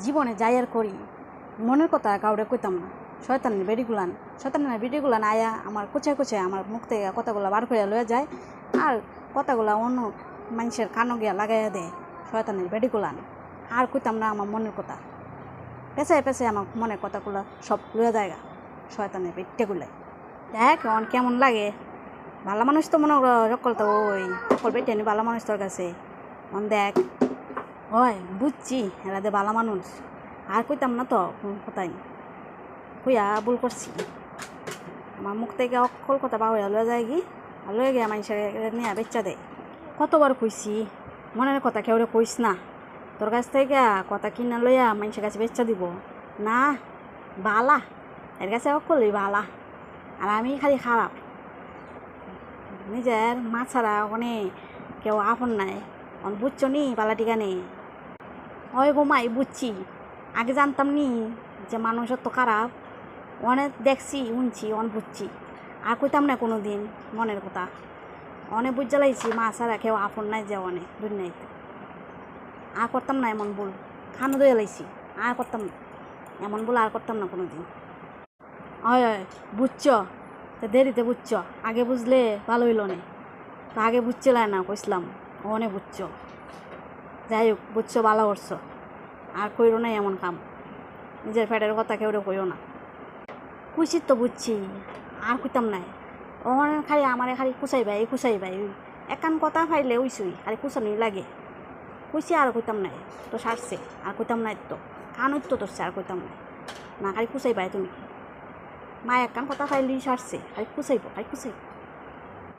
জীবনে যাই আর করি মনের কথা কাউরে কইতাম না। শয়তানের বেডিগুলান আয়া আমার কোচায় কোচায় আমার মুখ থেকে কথাগুলো বার করে লয়ে যায় আর কথাগুলো অন্য মানুষের কানো গিয়া লাগাইয়া দেয়। শয়তানের বেডিগুলান আর কইতাম না আমার মনের কথা, পেঁচায় পেঁচায় আমার মনের কথাগুলো সব লয়ে জায়গা শয়তানের বেট্টেগুলাই। দেখ অন কেমন লাগে, ভালো মানুষ তো মনে সকল তো ওই সকল বেটে নি ভালো মানুষ তোর কাছে। অন দেখ ওই বুঝছি এরা দে ভালো মানুষ, আর কইতাম না তো কোনো কথাই কইয়া ভুল করছি। আমার মুখ থেকে অকল কথা বাহুয়া লয়ে যায় কি আর লয়ে গিয়ে মানুষের নিয়ে বেচ্চা দেয়। কতবার কইছি মনের কথা কেউ কইস না, তোর কাছ থেকে কথা কিনা লইয়া মানুষের কাছে বেচ্চা দিব না। বালা এর কাছে অকলই বালা আর আমি খালি খারাপ। নিজের মা ছাড়া ওখানে কেউ আপন নাই। অন বুঝছো নি বালা টিকা নেই ওই গোমাই বুঝছি, আগে জানতাম নি যে মানুষ তো খারাপ, অনেক দেখছি শুনছি অন বুঝছি আর কইতাম না কোনো দিন মনের কথা। অনেক বুঝ জ্বালাইছি মা ছাড়া কেউ আপন নাই যে অনেক দুনিয়াতে। আর করতাম না এমন ভুল, খানো দইয়া লাইছি আর করতাম না এমন ভুল, আর করতাম না কোনো দিন। হয় বুঝছ তো দেরিতে বুঝছ, আগে বুঝলে ভালো হইল না। তো আগে বুঝছিল না কইসলাম অনেক বুঝছ, যাই হোক বুঝছো ভালো করছো, আর কইরো না এমন কাম। নিজের ফ্যাটের কথা কেউ কইও না। কুইছি তো বুঝছি আর কইতাম নাই। ওখানে খালি আমার খালি কুচাই ভাই একান কথা ফাইলে উইসুই খালি কুচানোই লাগে। কুইছি আর কইতাম নাই তো সারছে, আর কইতাম নাই তো কান তো তোরছে আর কইতাম নাই না খালি কুচাই ভাই তুমি মা একান কথা ফাইলেই সারছে খালি কুচাইব খালি কুচাইব।